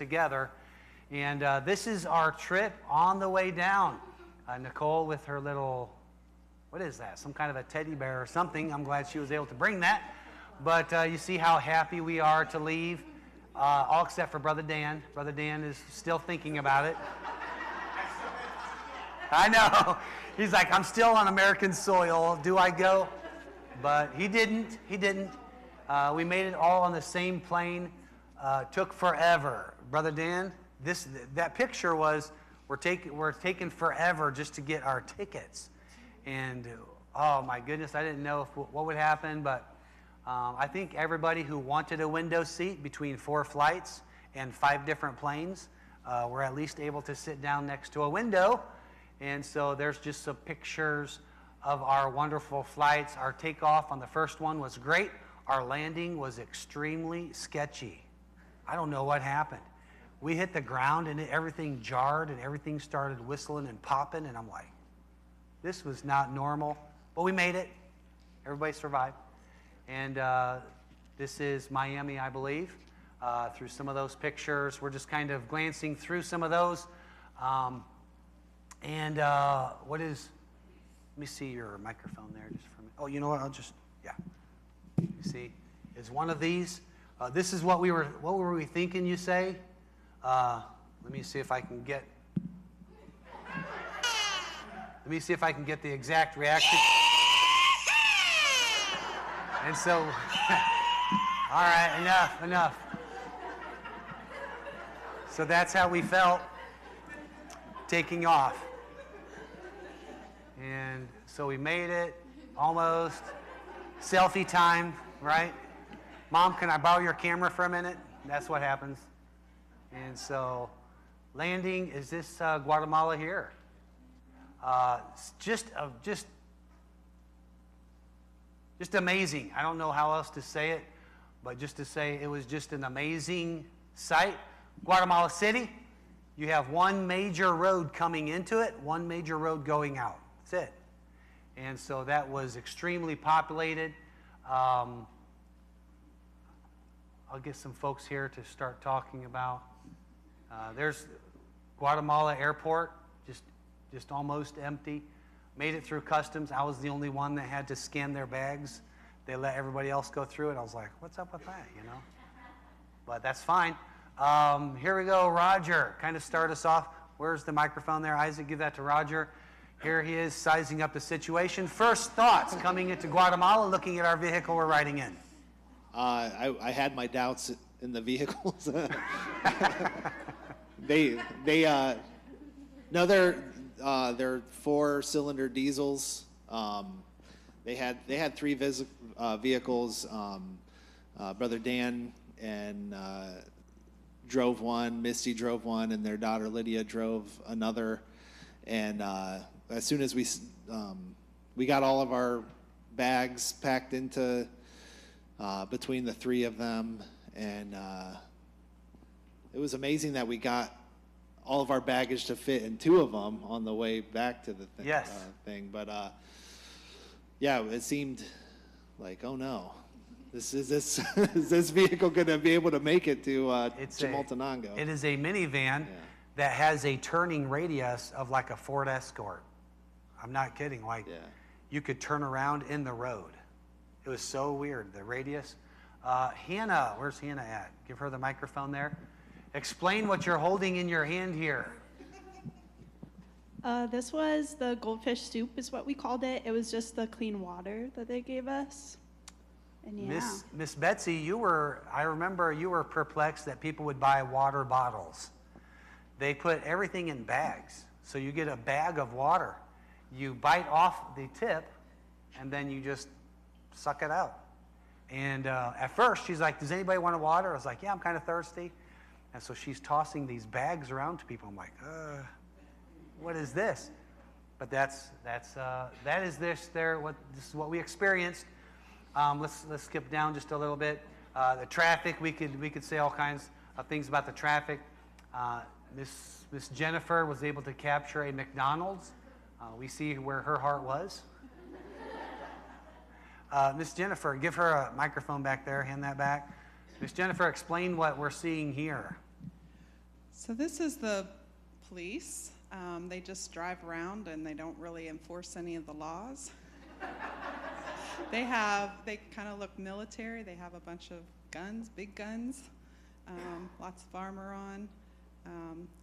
together. And this is our trip on the way down. Nicole with her little, what is that? Some kind of a teddy bear or something. I'm glad she was able to bring that. But you see how happy we are to leave, all except for Brother Dan. Brother Dan is still thinking about it. I know. He's like, I'm still on American soil. Do I go? But he didn't. He didn't. We made it all on the same plane. Took forever. Brother Dan, that picture was, we're taking forever just to get our tickets. And oh my goodness, I didn't know what would happen, but I think everybody who wanted a window seat between 4 flights and 5 different planes were at least able to sit down next to a window. And so there's just some pictures of our wonderful flights. Our takeoff on the first one was great. Our landing was extremely sketchy. I don't know what happened. We hit the ground and everything jarred and everything started whistling and popping, and I'm like, this was not normal. But we made it. Everybody survived. And this is Miami, I believe, through some of those pictures. We're just kind of glancing through some of those. Let me see your microphone there just for a minute. Oh, you know what? Yeah. You see, is one of these. This is what were we thinking, you say? Let me see if I can get the exact reaction. And so, all right, enough. So that's how we felt taking off. And so we made it, almost. Selfie time, right? Mom, can I borrow your camera for a minute? That's what happens. And so, landing, is this Guatemala here? Just amazing. I don't know how else to say it, but just to say it was just an amazing sight. Guatemala City, you have one major road coming into it, one major road going out. That's it. And so that was extremely populated. I'll get some folks here to start talking about. There's Guatemala Airport, just almost empty. Made it through customs. I was the only one that had to scan their bags. They let everybody else go through it. I was like, what's up with that, you know? But that's fine. Here we go, Roger. Kind of start us off. Where's the microphone there? Isaac, give that to Roger. Here he is sizing up the situation. First thoughts coming into Guatemala, looking at our vehicle we're riding in. I had my doubts in the vehicles. They're 4-cylinder diesels. They had 3 vehicles. Brother Dan and drove one. Misty drove one, and their daughter Lydia drove another. And as soon as we got all of our bags packed into between the 3 of them, and it was amazing that we got all of our baggage to fit in 2 of them on the way back to the thing. But yeah, it seemed like, oh no, is this vehicle going to be able to make it to Chimaltenango? It is a minivan that has a turning radius of like a Ford Escort. I'm not kidding. You could turn around in the road. It was so weird, the radius. Hannah, where's Hannah at? Give her the microphone there. Explain what you're holding in your hand here. This was the goldfish soup is what we called it. It was just the clean water that they gave us. And yeah. Miss Betsy, I remember you were perplexed that people would buy water bottles. They put everything in bags. So you get a bag of water. You bite off the tip, and then you just suck it out. And at first, she's like, does anybody want a water? I was like, yeah, I'm kind of thirsty. And so she's tossing these bags around to people. I'm like, what is this? But this is what we experienced. Let's skip down just a little bit. The traffic, we could say all kinds of things about the traffic. Miss Jennifer was able to capture a McDonald's. We see where her heart was. Miss Jennifer, give her a microphone back there. Hand that back. Miss Jennifer, explain what we're seeing here. So this is the police. They just drive around and they don't really enforce any of the laws. They kind of look military. They have a bunch of guns, big guns, lots of armor on.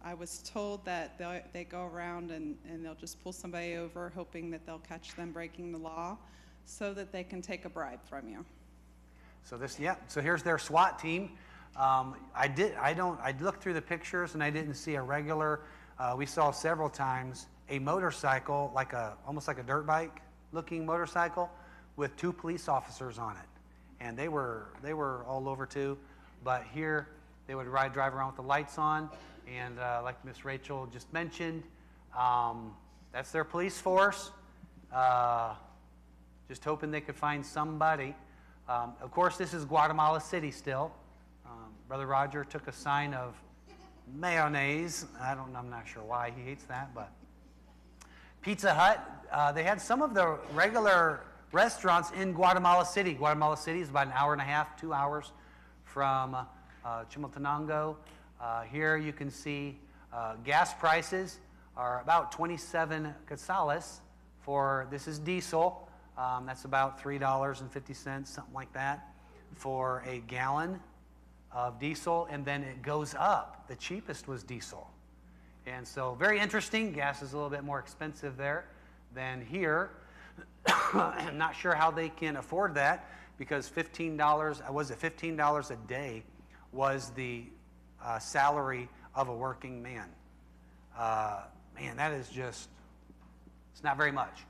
I was told that they go around and they'll just pull somebody over hoping that they'll catch them breaking the law so that they can take a bribe from you. So here's their SWAT team. I looked through the pictures and I didn't see a regular, we saw several times a motorcycle, almost like a dirt bike looking motorcycle with 2 police officers on it. And they were all over too, but here they would drive around with the lights on, and like Miss Rachel just mentioned, that's their police force. Just hoping they could find somebody. Of course, this is Guatemala City still. Brother Roger took a sign of mayonnaise. I'm not sure why he hates that, but Pizza Hut. They had some of the regular restaurants in Guatemala City. Guatemala City is about an hour and a half, 2 hours from Chimaltenango. Here you can see gas prices are about 27 quetzales this is diesel. That's about $3.50, something like that, for a gallon of diesel, and then it goes up. The cheapest was diesel. And so very interesting. Gas is a little bit more expensive there than here. I'm not sure how they can afford that, because $15 a day was the salary of a working man. Man, that is just, it's not very much.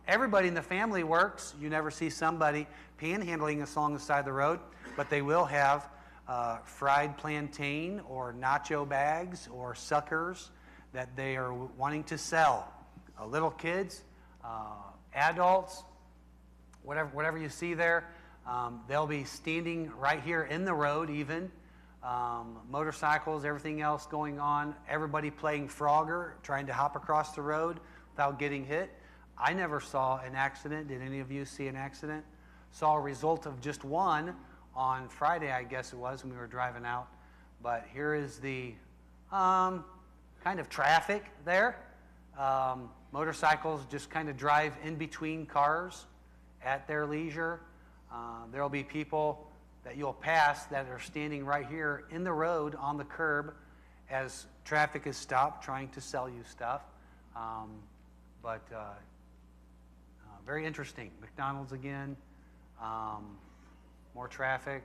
Everybody in the family works. You never see somebody panhandling along the side of the road, but they will have fried plantain or nacho bags or suckers that they are wanting to sell. Little kids, adults, whatever you see there, they'll be standing right here in the road even. Motorcycles, everything else going on. Everybody playing Frogger, trying to hop across the road without getting hit. I never saw an accident. Did any of you see an accident? Saw a result of just one on Friday, I guess it was, when we were driving out. But here is the kind of traffic there. Motorcycles just kind of drive in between cars at their leisure. There'll be people that you'll pass that are standing right here in the road on the curb as traffic is stopped trying to sell you stuff. Very interesting. McDonald's again. More traffic.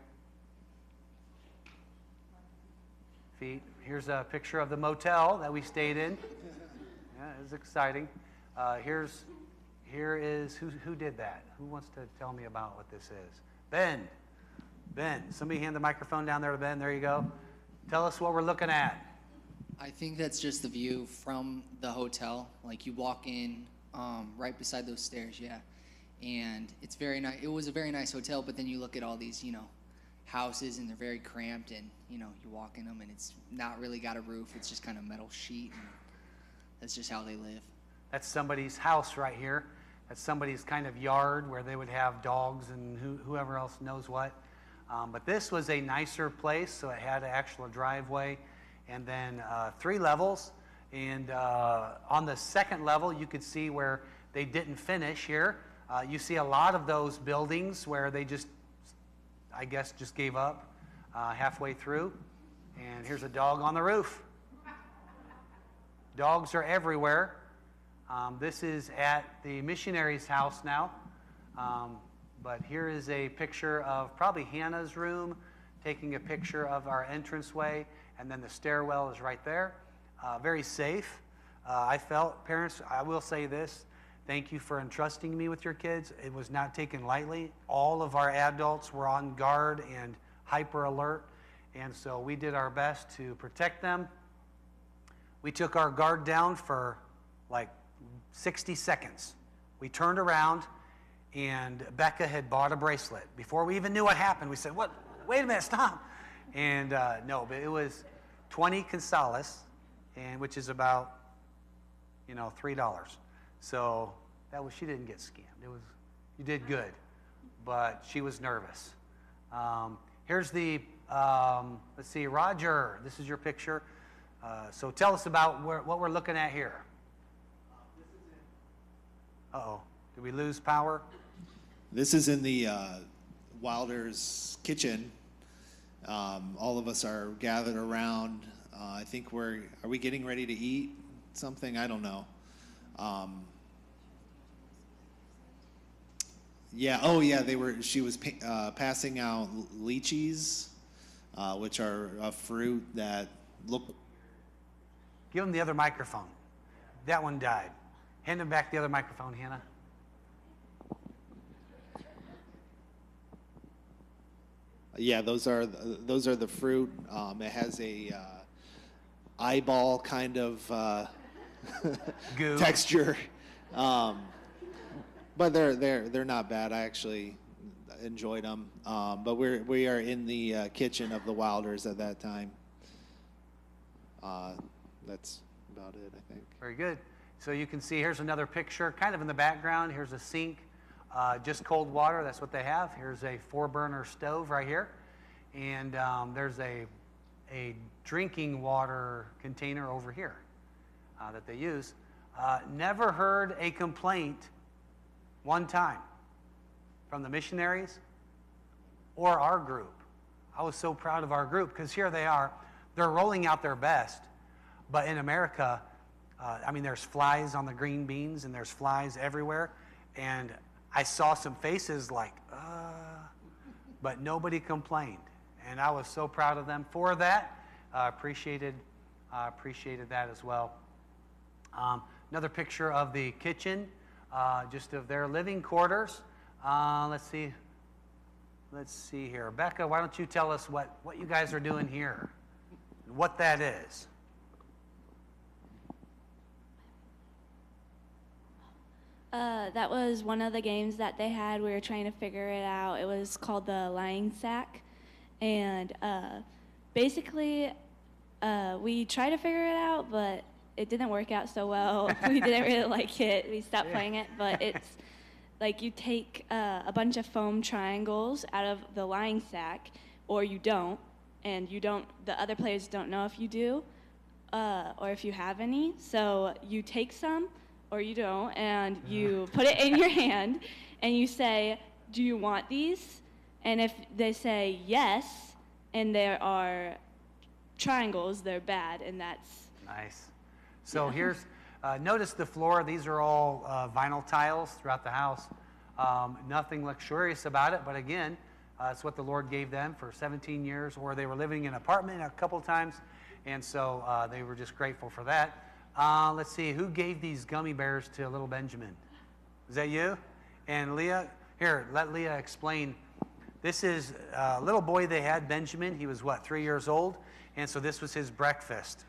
Feet. Here's a picture of the motel that we stayed in. Yeah, it was exciting. Here is who did that? Who wants to tell me about what this is? Ben. Somebody hand the microphone down there to Ben. There you go. Tell us what we're looking at. I think that's just the view from the hotel. Like, you walk in right beside those stairs, yeah. And it's very nice. It was a very nice hotel, but then you look at all these, houses, and they're very cramped, and, you walk in them, and it's not really got a roof. It's just kind of metal sheet, and that's just how they live. That's somebody's house right here. That's somebody's kind of yard where they would have dogs and whoever else knows what. But this was a nicer place, so it had an actual driveway, and then 3 levels. And on the second level, you could see where they didn't finish here. You see a lot of those buildings where they just gave up halfway through. And here's a dog on the roof. Dogs are everywhere. This is at the missionary's house now. But here is a picture of probably Hannah's room, taking a picture of our entranceway, and then the stairwell is right there. Very safe. I felt, parents, I will say this, thank you for entrusting me with your kids. It was not taken lightly. All of our adults were on guard and hyper alert, and so we did our best to protect them. We took our guard down for like 60 seconds. We turned around, and Becca had bought a bracelet. Before we even knew what happened, we said, "What? Wait a minute, stop." And no, but it was 20 quetzales, and which is about, $3. So she didn't get scammed. You did good, but she was nervous. Here's the Let's see, Roger, this is your picture. So tell us about what we're looking at here. Uh-oh, did we lose power? This is in the Wilder's kitchen. All of us are gathered around. I think are we getting ready to eat something? I don't know. Yeah, oh yeah, she was passing out lychees, which are a fruit that look. Give him the other microphone. That one died. Hand him back the other microphone, Hannah. Yeah, those are the fruit. It has a eyeball kind of Goo. texture, but they're not bad. I actually enjoyed them. But we are in the kitchen of the Wilders at that time. That's about it, I think. Very good. So you can see here's another picture, kind of in the background. Here's a sink, just cold water. That's what they have. Here's a 4-burner stove right here, and there's a drinking water container over here that they use. Never heard a complaint one time from the missionaries or our group. I was so proud of our group because here they are. They're rolling out their best. But in America, there's flies on the green beans and there's flies everywhere. And I saw some faces like, but nobody complained. And I was so proud of them for that. Appreciated that as well. Another picture of the kitchen, just of their living quarters. Let's see here. Becca, why don't you tell us what you guys are doing here, and what that is. That was one of the games that they had. We were trying to figure it out. It was called the lying sack. And basically, we tried to figure it out, but it didn't work out so well. We didn't really like it. We stopped playing it. But it's like you take a bunch of foam triangles out of the lying sack, or you don't. And the other players don't know if you do or if you have any. So you take some, or you don't, and you put it in your hand, and you say, do you want these? And if they say yes, and there are triangles, they're bad, and that's... Nice. So here's, notice the floor. These are all vinyl tiles throughout the house. Nothing luxurious about it, but again, it's what the Lord gave them for 17 years, or they were living in an apartment a couple times, and so they were just grateful for that. Let's see, who gave these gummy bears to little Benjamin? Is that you? And Leah? Here, let Leah explain. This is a little boy they had, Benjamin. He was, 3 years old? And so this was his breakfast.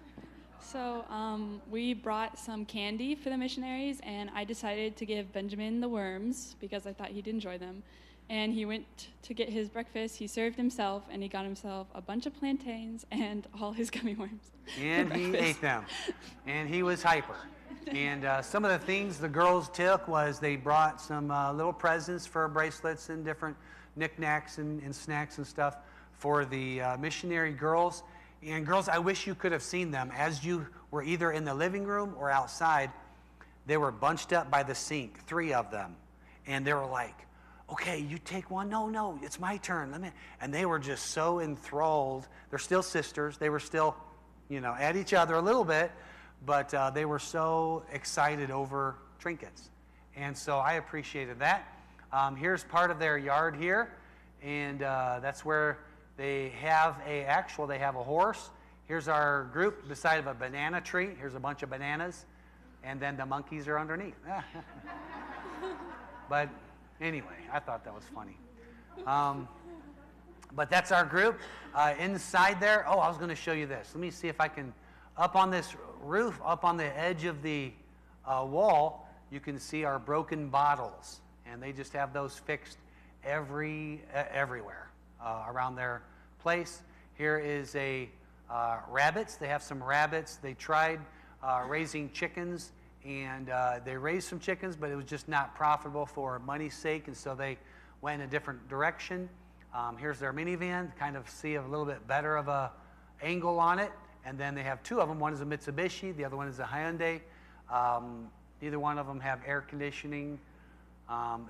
So we brought some candy for the missionaries, and I decided to give Benjamin the worms because I thought he'd enjoy them. And he went to get his breakfast. He served himself, and he got himself a bunch of plantains and all his gummy worms. And he ate them. And he was hyper. And some of the things the girls took was they brought some little presents for bracelets and different knickknacks and snacks and stuff for the missionary girls. And girls, I wish you could have seen them. As you were either in the living room or outside, they were bunched up by the sink, 3 of them. And they were like, okay, you take one. No, it's my turn. And they were just so enthralled. They're still sisters. They were still, at each other a little bit, but they were so excited over trinkets. And so I appreciated that. Here's part of their yard here, and that's where they have a horse. Here's our group beside of a banana tree. Here's a bunch of bananas, and then the monkeys are underneath. But anyway, I thought that was funny. But that's our group. Inside there, I was going to show you this. Let me see if I can, up on this roof, up on the edge of the wall, you can see our broken bottles. And they just have those fixed everywhere around their place. Here is rabbits. They have some rabbits. They tried raising chickens, and they raised some chickens, but it was just not profitable for money's sake, and so they went in a different direction. Here's their minivan, kind of see a little bit better of a angle on it. And then they have two of them. One is a Mitsubishi, the other one is a Hyundai. Neither one of them have air conditioning.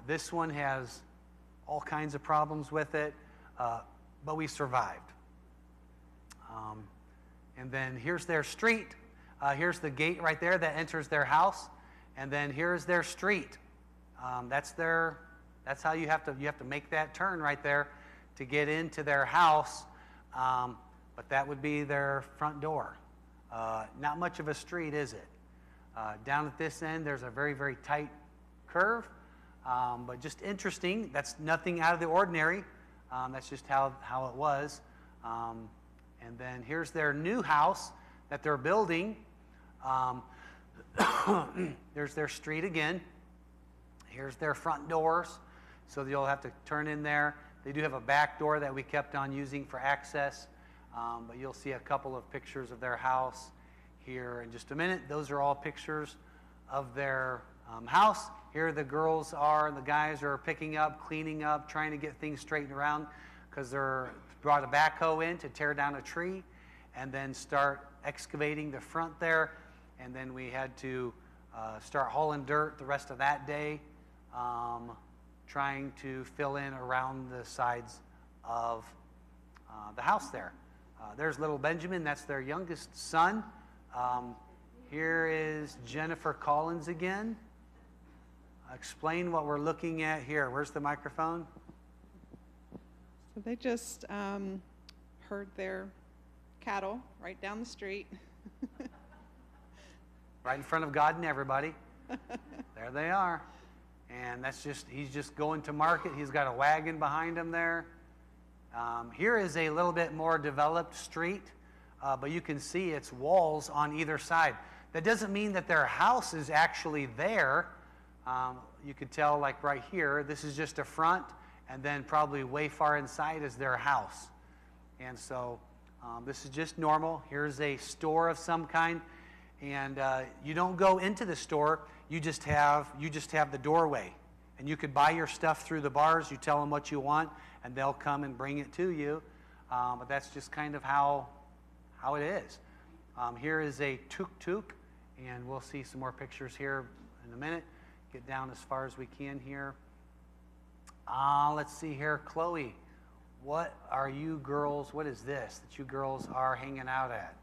This one has all kinds of problems with it, but we survived. And then here's their street. Here's the gate right there that enters their house. And then here's their street. That's how you have to make that turn right there to get into their house. But that would be their front door. Not much of a street, is it? Down at this end, there's a very, very tight curve, but just interesting. That's nothing out of the ordinary. That's just how it was. And then here's their new house that they're building. There's their street again. Here's their front doors. So you'll have to turn in there. They do have a back door that we kept on using for access. But you'll see a couple of pictures of their house here in just a minute. Those are all pictures of their house. Here the girls are and the guys are picking up, cleaning up, trying to get things straightened around because they're brought a backhoe in to tear down a tree and then start excavating the front there. And then we had to start hauling dirt the rest of that day, trying to fill in around the sides of the house there. There's little Benjamin, that's their youngest son. Here is Jennifer Collins again. Explain what we're looking at here. Where's the microphone? So they just herd their cattle right down the street. Right in front of God and everybody. There they are. And he's just going to market. He's got a wagon behind him there. Here is a little bit more developed street, but you can see its walls on either side. That doesn't mean that their house is actually there. You could tell, like right here, this is just a front, and then probably way far inside is their house. And so this is just normal. Here's a store of some kind, and you don't go into the store. You just have the doorway, and you could buy your stuff through the bars. You tell them what you want, and they'll come and bring it to you. But that's just kind of how it is. Here is a tuk-tuk, and we'll see some more pictures here in a minute. Get down as far as we can here. Let's see here, Chloe. What are you girls? What is this that you girls are hanging out at?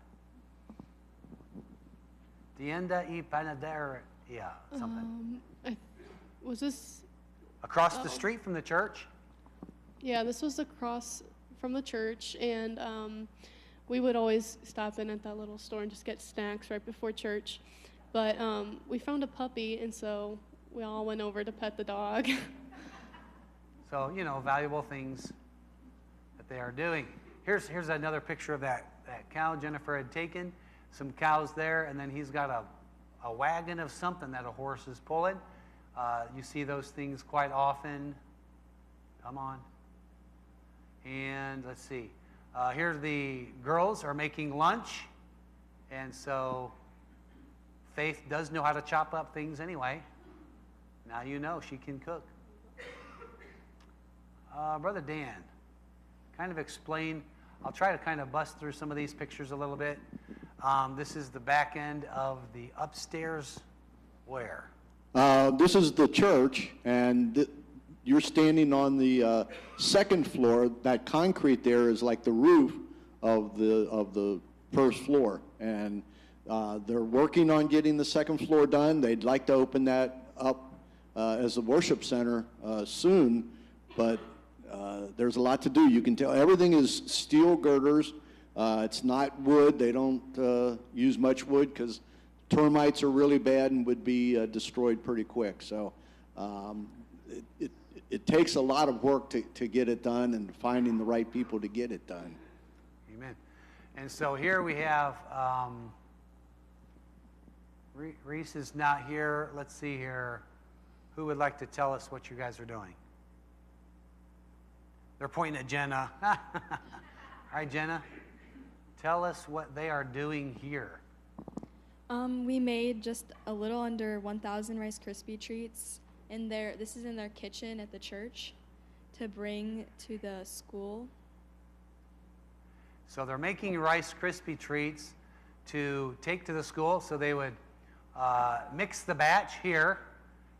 Tienda y Panaderia, something. Was this Across the street from the church? Yeah, this was across from the church, and we would always stop in at that little store and just get snacks right before church. But we found a puppy, and so we all went over to pet the dog. So, valuable things that they are doing. Here's another picture of that cow Jennifer had taken. Some cows there, and then he's got a wagon of something that a horse is pulling. You see those things quite often. Come on. And let's see. Here the girls are making lunch. And so Faith does know how to chop up things anyway. Now you know she can cook. Brother Dan, kind of explain. I'll try to kind of bust through some of these pictures a little bit. This is the back end of the upstairs where? This is the church, and you're standing on the second floor. That concrete there is like the roof of the first floor, and they're working on getting the second floor done. They'd like to open that up as a worship center soon, but there's a lot to do. You can tell everything is steel girders. It's not wood. They don't use much wood because termites are really bad and would be destroyed pretty quick. So it takes a lot of work to get it done and finding the right people to get it done. Amen. And so here we have, Reese is not here. Let's see here. Who would like to tell us what you guys are doing? They're pointing at Jenna. All right, Jenna, tell us what they are doing here. We made just a little under 1,000 Rice Krispie treats in there. This is in their kitchen at the church to bring to the school. So they're making Rice Krispie treats to take to the school. So they would mix the batch here,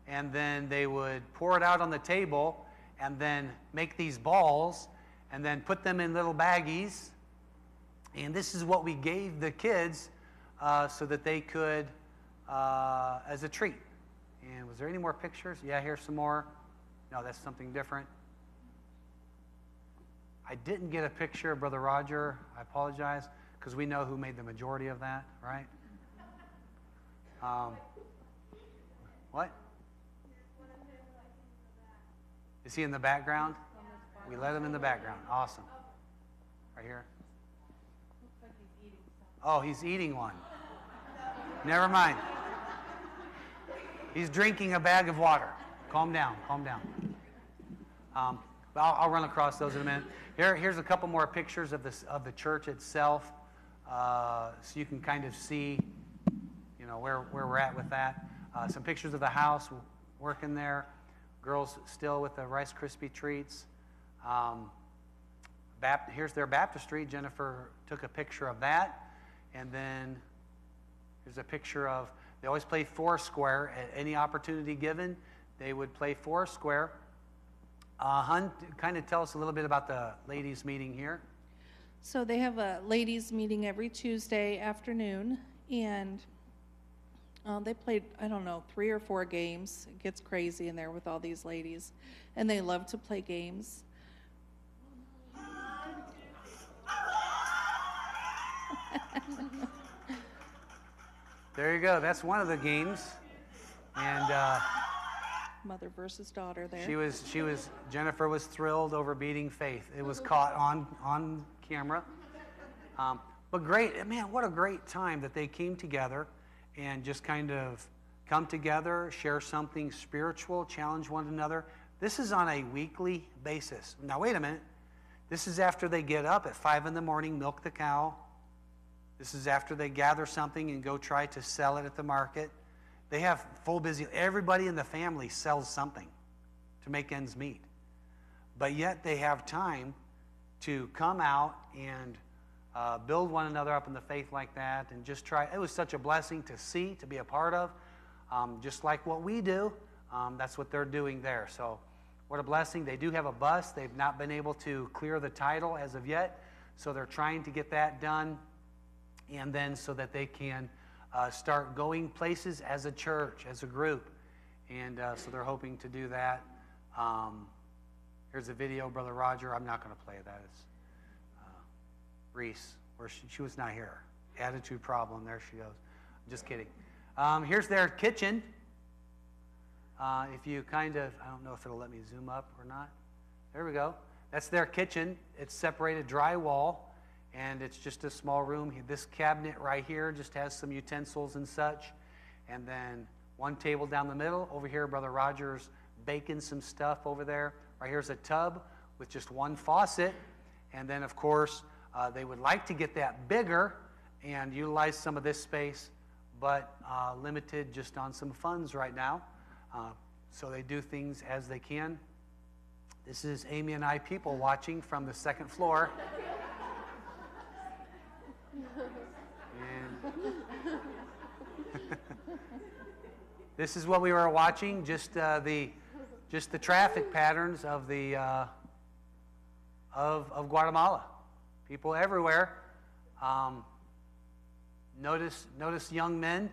and then they would pour it out on the table, and then make these balls, and then put them in little baggies. And this is what we gave the kids so that they could, as a treat. And was there any more pictures? Yeah, here's some more. No, that's something different. I didn't get a picture of Brother Roger. I apologize, because we know who made the majority of that, right? What? Is he in the background? We let him in the background. Awesome. Right here. Oh, he's eating one. Never mind. He's drinking a bag of water. Calm down, calm down. But I'll run across those in a minute. Here's a couple more pictures of the church itself, so you can kind of see, where we're at with that. Some pictures of the house, working there. Girls still with the Rice Krispie treats. Here's their baptistry. Jennifer took a picture of that. And then here's a picture of, they always play Foursquare. At any opportunity given, they would play Foursquare. Hun, kind of tell us a little bit about the ladies' meeting here. So they have a ladies' meeting every Tuesday afternoon, and they played, 3 or 4 games. It gets crazy in there with all these ladies, and they love to play games. There you go. That's one of the games. And Mother versus daughter there. Jennifer was thrilled over beating Faith. It was caught on camera. But great, man, what a great time that they came together and just kind of come together, share something spiritual, challenge one another. This is on a weekly basis. Now, wait a minute. This is after they get up at 5 in the morning, milk the cow. This is after they gather something and go try to sell it at the market. They have full busy, everybody in the family sells something to make ends meet. But yet they have time to come out and build one another up in the faith like that and just try. It was such a blessing to see, to be a part of. Just like what we do, that's what they're doing there. So what a blessing. They do have a bus. They've not been able to clear the title as of yet. So they're trying to get that done. And then so that they can start going places as a church, as a group. And so they're hoping to do that. Here's a video, Brother Roger. I'm not going to play that. It's Reese, where she was not here. Attitude problem. There she goes. I'm just kidding. Here's their kitchen. If you I don't know if it'll let me zoom up or not. There we go. That's their kitchen. It's separated drywall. And it's just a small room. This cabinet right here just has some utensils and such. And then one table down the middle. Over here, Brother Roger's baking some stuff over there. Right here's a tub with just one faucet. And then, of course, they would like to get that bigger and utilize some of this space, but limited just on some funds right now. So they do things as they can. This is Amy and I people watching from the second floor. This is what we were watching, just the traffic patterns of of Guatemala. People everywhere. Notice young men.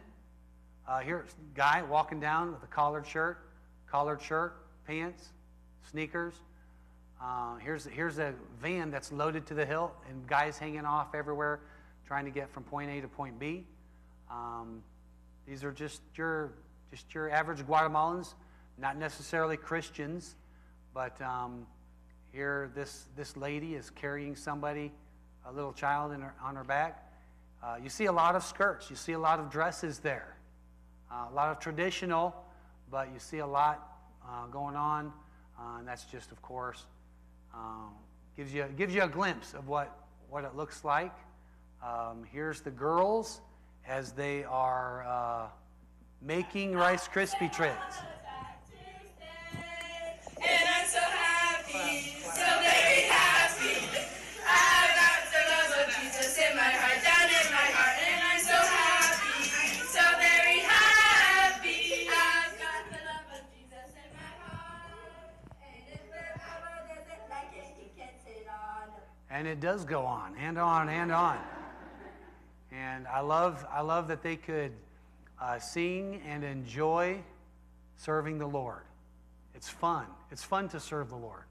Here's a guy walking down with a collared shirt, pants, sneakers. Here's a van that's loaded to the hilt, and guys hanging off everywhere, trying to get from point A to point B. These are just your average Guatemalans, not necessarily Christians, but here this lady is carrying somebody, a little child on her back. You see a lot of skirts, you see a lot of dresses there, a lot of traditional, but you see a lot going on, and that's just, of course, gives you a glimpse of what it looks like. Here's the girls as they are making Rice Krispie treats. And I'm so happy it does go on and on and on. And I love that they could sing and enjoy serving the Lord. It's fun. It's fun to serve the Lord.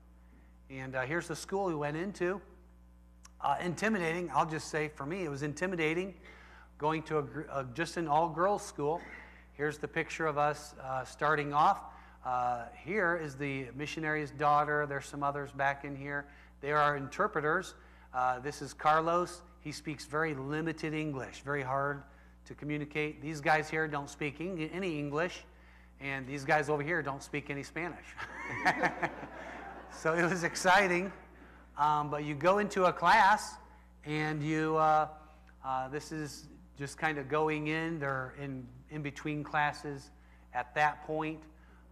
And here's the school we went into. Intimidating, I'll just say for me, it was intimidating going to just an all-girls school. Here's the picture of us starting off. Here is the missionary's daughter. There's some others back in here. They are interpreters. This is Carlos. He speaks very limited English, very hard to communicate. These guys here don't speak any English, and these guys over here don't speak any Spanish. So it was exciting. But you go into a class, and this is just kind of going in. They're in between classes at that point.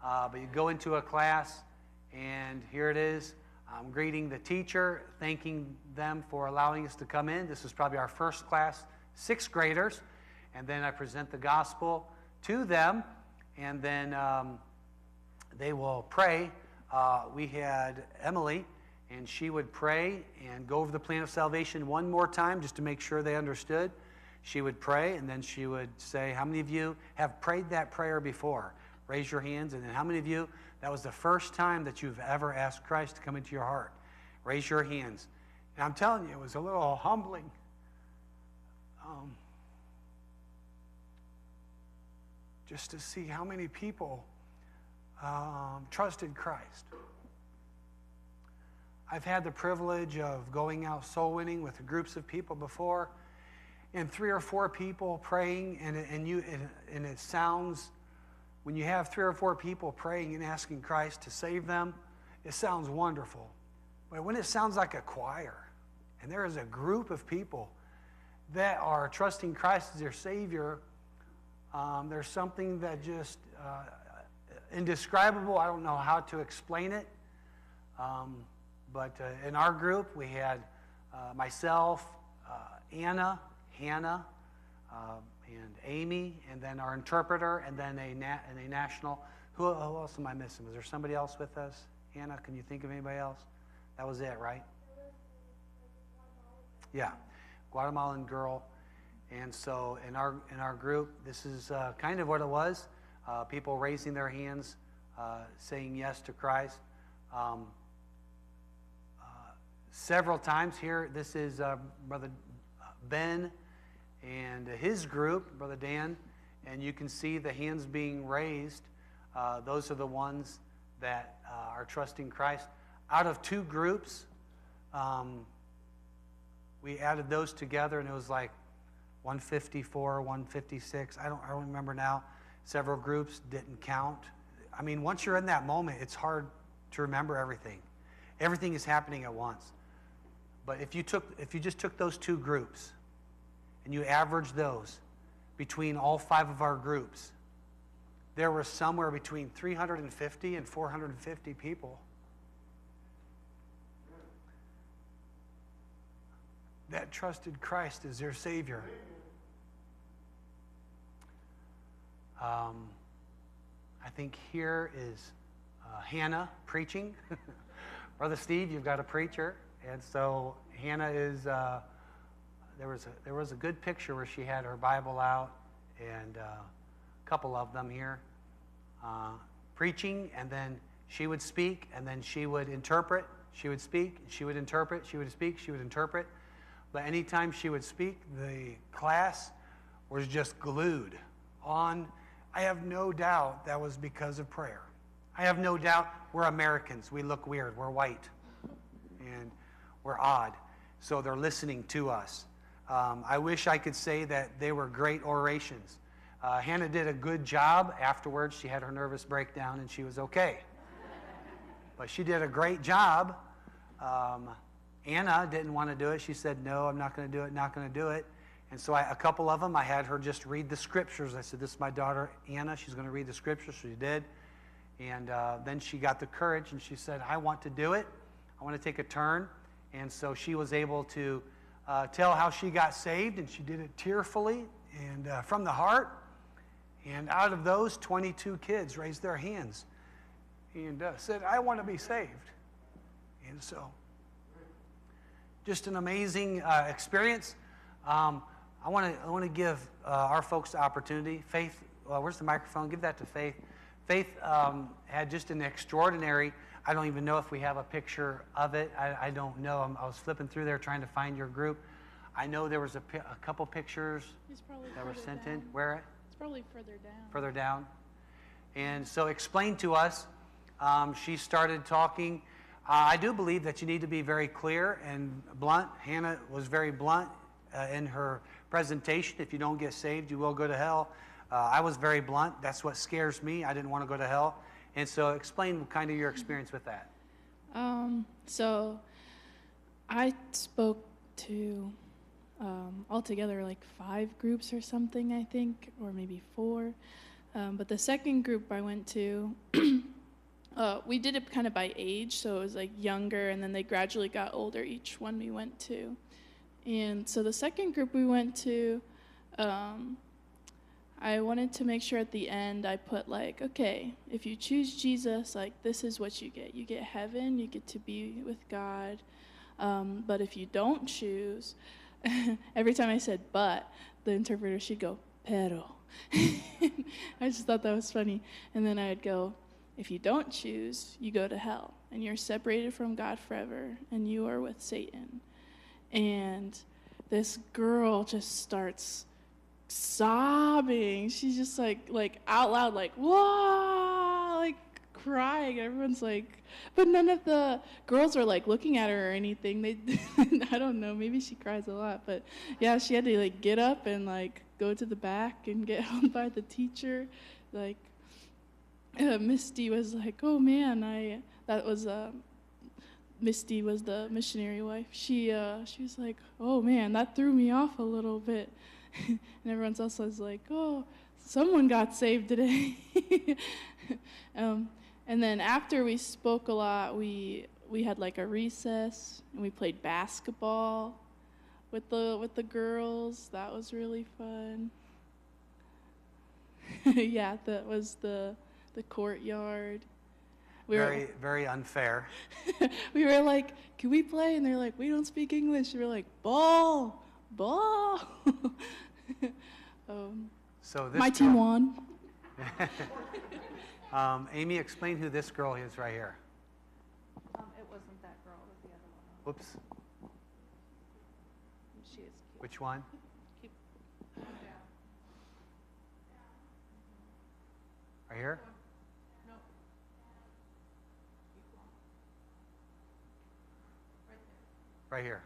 But you go into a class, and here it is. I'm greeting the teacher, thanking them for allowing us to come in. This is probably our first class, 6th graders. And then I present the gospel to them, and then they will pray. We had Emily, and she would pray and go over the plan of salvation one more time just to make sure they understood. She would pray, and then she would say, how many of you have prayed that prayer before? Raise your hands. And then how many of you, that was the first time that you've ever asked Christ to come into your heart? Raise your hands. And I'm telling you, it was a little humbling. Just to see how many people trusted Christ. I've had the privilege of going out soul winning with groups of people before, and 3 or 4 people praying, and it sounds, when you have 3 or 4 people praying and asking Christ to save them, it sounds wonderful. But when it sounds like a choir, and there is a group of people that are trusting Christ as their Savior, there's something that just indescribable. I don't know how to explain it. But in our group, we had myself, Anna, Hannah, and Amy, and then our interpreter, and then a national. Who else am I missing? Was there somebody else with us? Hannah, can you think of anybody else? That was it, right? Yeah, Guatemalan girl. And so in our group, this is kind of what it was. People raising their hands, saying yes to Christ. Several times here, this is Brother Ben and his group, Brother Dan, and you can see the hands being raised. Those are the ones that are trusting Christ. Out of 2 groups, we added those together, and it was like 154, 156. I don't remember now. Several groups didn't count. I mean, once you're in that moment, it's hard to remember everything. Everything is happening at once. But if you just took those 2 groups and you averaged those between all 5 of our groups, there were somewhere between 350 and 450 people that trusted Christ as their Savior. I think here is Hannah preaching. Brother Steve, you've got a preacher. And so Hannah is, there was a good picture where she had her Bible out, and a couple of them here, preaching, and then she would speak, and then she would interpret. She would speak, she would interpret, she would speak, she would interpret. But anytime she would speak, the class was just glued on. I have no doubt that was because of prayer. I have no doubt we're Americans. We look weird. We're white. And we're odd. So they're listening to us. I wish I could say that they were great orations. Hannah did a good job. Afterwards, she had her nervous breakdown and she was okay. But she did a great job. Anna didn't want to do it. She said, no, I'm not going to do it, not going to do it. And so a couple of them, I had her just read the scriptures. I said, this is my daughter, Anna. She's going to read the scriptures. So she did. And then she got the courage, and she said, I want to do it. I want to take a turn. And so she was able to tell how she got saved, and she did it tearfully and from the heart. And out of those, 22 kids raised their hands and said, I want to be saved. And so just an amazing experience. I want to give our folks the opportunity. Faith, where's the microphone? Give that to Faith. Faith had just an extraordinary. I don't even know if we have a picture of it. I don't know. I was flipping through there trying to find your group. I know there was a couple pictures that were sent in. Where? It's probably further down. Further down. And so explain to us. She started talking. I do believe that you need to be very clear and blunt. Hannah was very blunt in her presentation. If you don't get saved, you will go to hell. I was very blunt. That's what scares me. I didn't want to go to hell. And so explain kind of your experience with that. So I spoke to altogether like 5 groups or something, I think, or maybe 4. But the second group I went to, we did it kind of by age, so it was like younger, and then they gradually got older, each one we went to. And so the second group we went to, I wanted to make sure at the end I put like, okay, if you choose Jesus, like this is what you get. You get heaven, you get to be with God. But if you don't choose, every time I said but, the interpreter, she'd go, pero. I just thought that was funny. And then I'd go, if you don't choose, you go to hell, and you're separated from God forever, and you are with Satan. And this girl just starts sobbing. She's just like out loud, like, whoa, like crying. Everyone's like, but none of the girls are like looking at her or anything. They, I don't know, maybe she cries a lot, but yeah, she had to like get up and like go to the back and get held by the teacher. Like, Misty was like, oh man, Misty was the missionary wife. She was like, oh man, that threw me off a little bit. And everyone else was like, oh, someone got saved today. And then after we spoke a lot, we had like a recess, and we played basketball with the girls. That was really fun. Yeah, that was the courtyard. Very unfair. We were like, can we play? And they're like, we don't speak English. We were like, ball. So this my team won. Amy, explain who this girl is right here. It wasn't that girl, it was the other one. Whoops. She is cute. Which one? Keep down. Right here? No. Right here.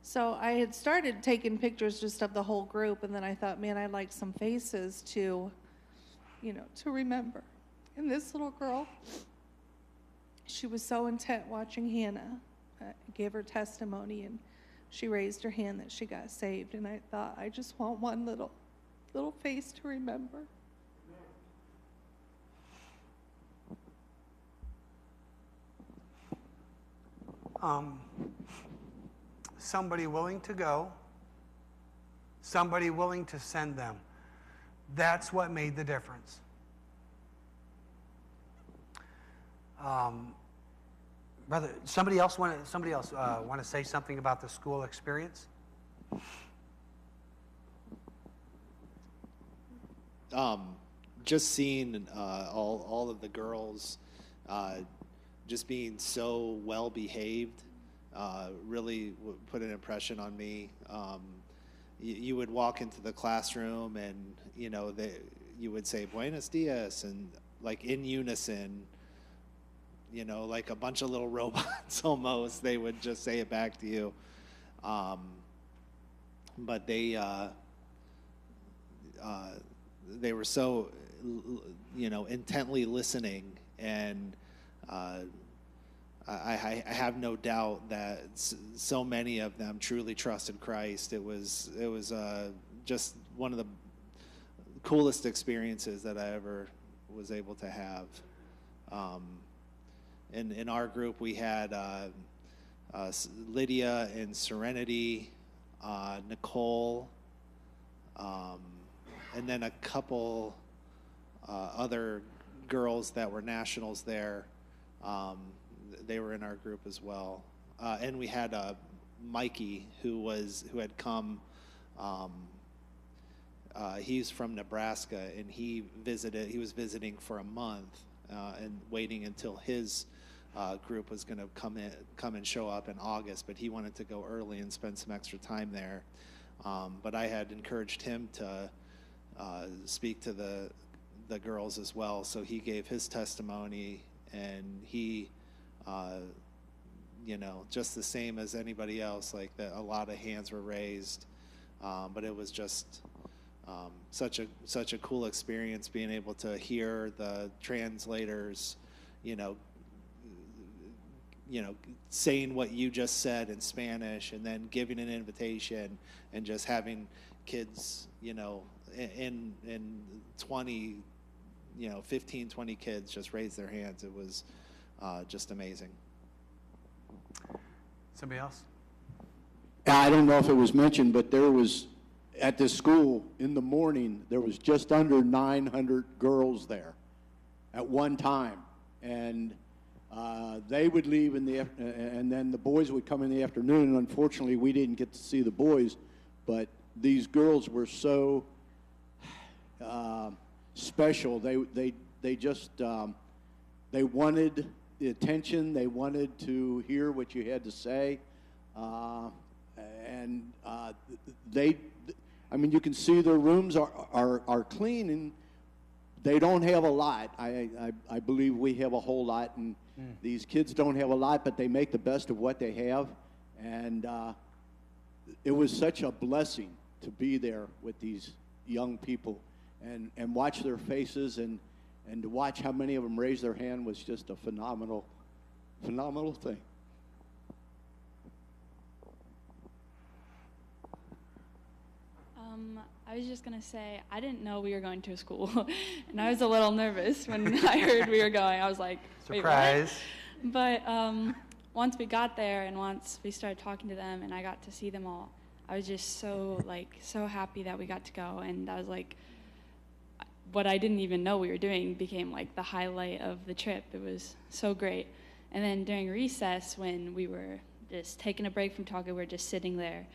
So I had started taking pictures just of the whole group, and then I thought, man, I'd like some faces to remember. And this little girl, she was so intent watching Hannah give her testimony, and she raised her hand that she got saved. And I thought, I just want one little face to remember. Somebody willing to go, somebody willing to send them. That's what made the difference. Brother, somebody else want to say something about the school experience? Just seeing all of the girls just being so well behaved really put an impression on me. You would walk into the classroom, and you would say "Buenos dias," and like in unison, like a bunch of little robots almost. They would just say it back to you. But they were so intently listening, and I have no doubt that so many of them truly trusted Christ. It was just one of the coolest experiences that I ever was able to have. In our group, we had Lydia and Serenity, Nicole, and then a couple other girls that were nationals there. They were in our group as well. and we had Mikey who had come. He's from Nebraska, and he was visiting for a month and waiting until his group was going to come and show up in August, but he wanted to go early and spend some extra time there. But I had encouraged him to speak to the girls as well, so he gave his testimony, and he, just the same as anybody else, like a lot of hands were raised, but it was just such a cool experience being able to hear the translators, saying what you just said in Spanish, and then giving an invitation, and just having kids, in 20, 15, 20 kids just raise their hands. It was just amazing. Somebody else? I don't know if it was mentioned, but there was, at this school in the morning, there was just under 900 girls there at one time. And they would leave and then the boys would come in the afternoon. And unfortunately, we didn't get to see the boys, but these girls were so special. They just they wanted the attention. They wanted to hear what you had to say, and you can see their rooms are clean, and they don't have a lot. I believe we have a whole lot, and these kids don't have a lot, but they make the best of what they have. And it was such a blessing to be there with these young people and watch their faces, and to watch how many of them raise their hand was just a phenomenal thing. I was just going to say, I didn't know we were going to a school, and I was a little nervous when I heard we were going. I was like, surprise. Wait, what? But once we got there and once we started talking to them and I got to see them all, I was just so happy that we got to go. And that was like, what I didn't even know we were doing became like the highlight of the trip. It was so great. And then during recess, when we were just taking a break from talking, we were just sitting there,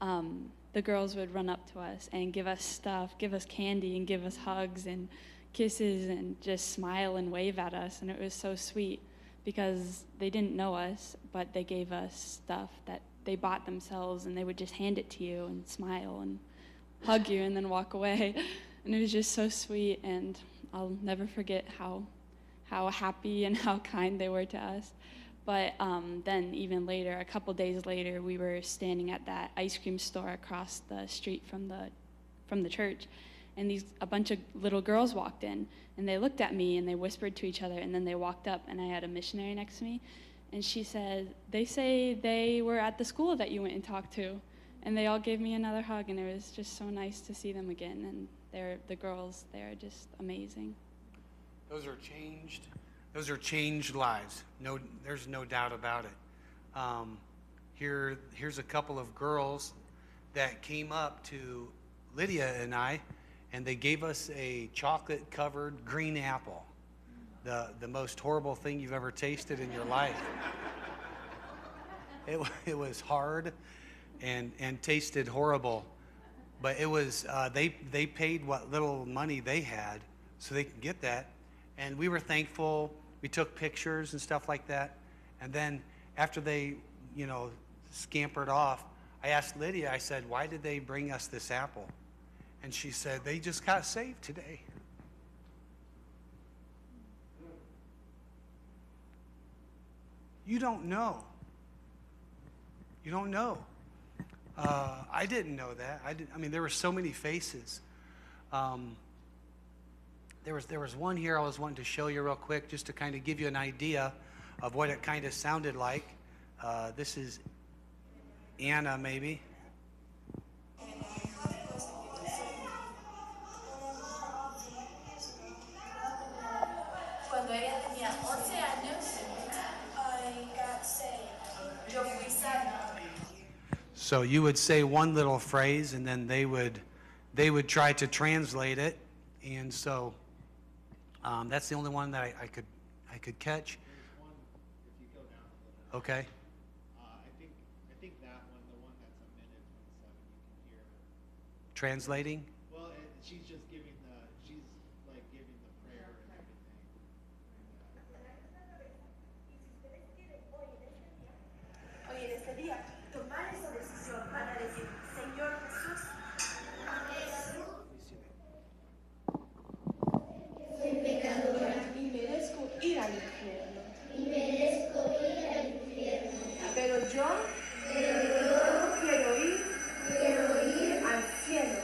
the girls would run up to us and give us stuff, give us candy, and give us hugs and kisses and just smile and wave at us. And it was so sweet because they didn't know us, but they gave us stuff that they bought themselves, and they would just hand it to you and smile and hug you and then walk away. And it was just so sweet, and I'll never forget how happy and how kind they were to us. But then even later, a couple days later, we were standing at that ice cream store across the street from the church, and a bunch of little girls walked in, and they looked at me and they whispered to each other, and then they walked up, and I had a missionary next to me, and she said, "They say they were at the school that you went and talked to," and they all gave me another hug, and it was just so nice to see them again. And the girls, they're just amazing. Those are changed lives. No, there's no doubt about it. Here's a couple of girls that came up to Lydia and I, and they gave us a chocolate-covered green apple, the most horrible thing you've ever tasted in your life. It was hard and tasted horrible, but it was they paid what little money they had so they could get that, and we were thankful. We took pictures and stuff like that. And then after they, scampered off, I asked Lydia, I said, "Why did they bring us this apple?" And she said, "They just got saved today." You don't know. You don't know. I didn't know that. There were so many faces. There was one here I was wanting to show you real quick, just to kind of give you an idea of what it kind of sounded like. This is Anna, maybe. Cuando ella tenía 11 años, I got saved. Yo fui salva. So you would say one little phrase, and then they would try to translate it, and so. That's the only one that I could catch. There's one, if you go down a little bit. Okay. translating? Well, she's just giving she's like giving the prayer and everything. Hoy en este día, tomar esa decisión para decir, Señor Jesús, soy pecadora y merezco ir al infierno. Pero yo quiero ir al cielo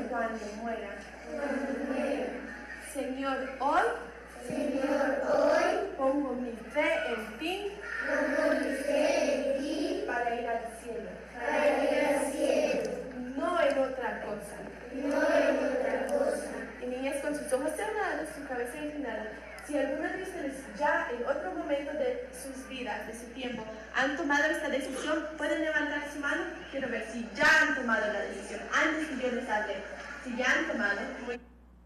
cuando muera. Señor, hoy pongo mi fe en ti para ir al cielo. No en otra cosa. Y niñas con sus ojos cerrados, su cabeza inclinada. Si alguno de ustedes ya en otro momento de sus vidas, de su tiempo, han tomado esta decisión, pueden levantar su mano. Quiero ver si ya han tomado la decisión. Antes que yo les hable. Si ya han tomado.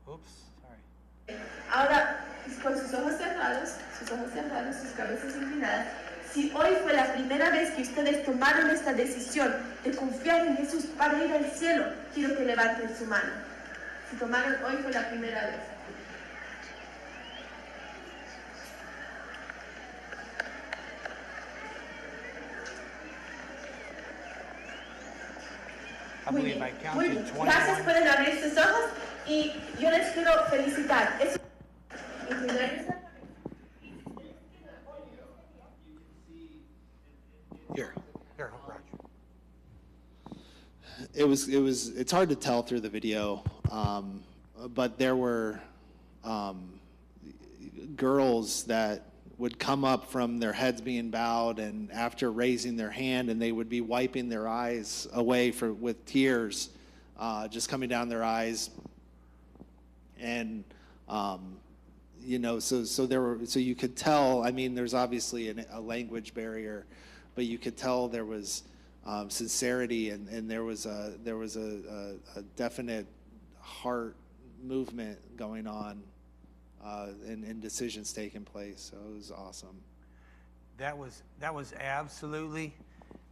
Oops, sorry. Ahora, con sus ojos cerrados, sus cabezas inclinadas, si hoy fue la primera vez que ustedes tomaron esta decisión de confiar en Jesús para ir al cielo, quiero que levanten su mano. Si tomaron hoy fue la primera vez. I Muy believe bien, I muy counted bien. 21. Gracias, pueden abrir sus ojos y yo les quiero felicitar. Here, Roger. It's hard to tell through the video, but there were girls that would come up from their heads being bowed, and after raising their hand, and they would be wiping their eyes away with tears just coming down their eyes, and so you could tell. I mean, there's obviously a language barrier, but you could tell there was sincerity, and there was a definite heart movement going on, and decisions taking place. So it was awesome. That was absolutely.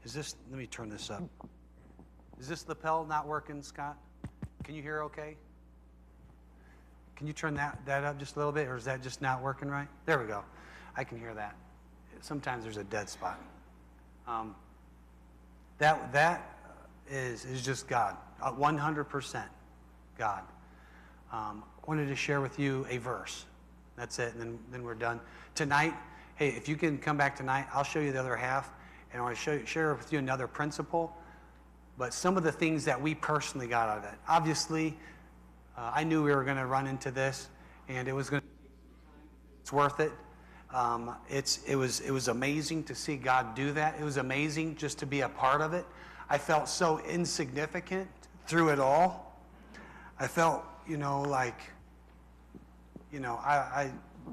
Let me turn this up. Is this lapel not working, Scott? Can you hear okay? Can you turn that up just a little bit, or is that just not working right? There we go. I can hear that. Sometimes there's a dead spot. That is just God, 100% God. Wanted to share with you a verse. That's it, and then we're done. Tonight, hey, if you can come back tonight, I'll show you the other half, and I want to share with you another principle, but some of the things that we personally got out of it. Obviously, I knew we were going to run into this, and it's worth it. It was amazing to see God do that. It was amazing just to be a part of it. I felt so insignificant through it all. I felt,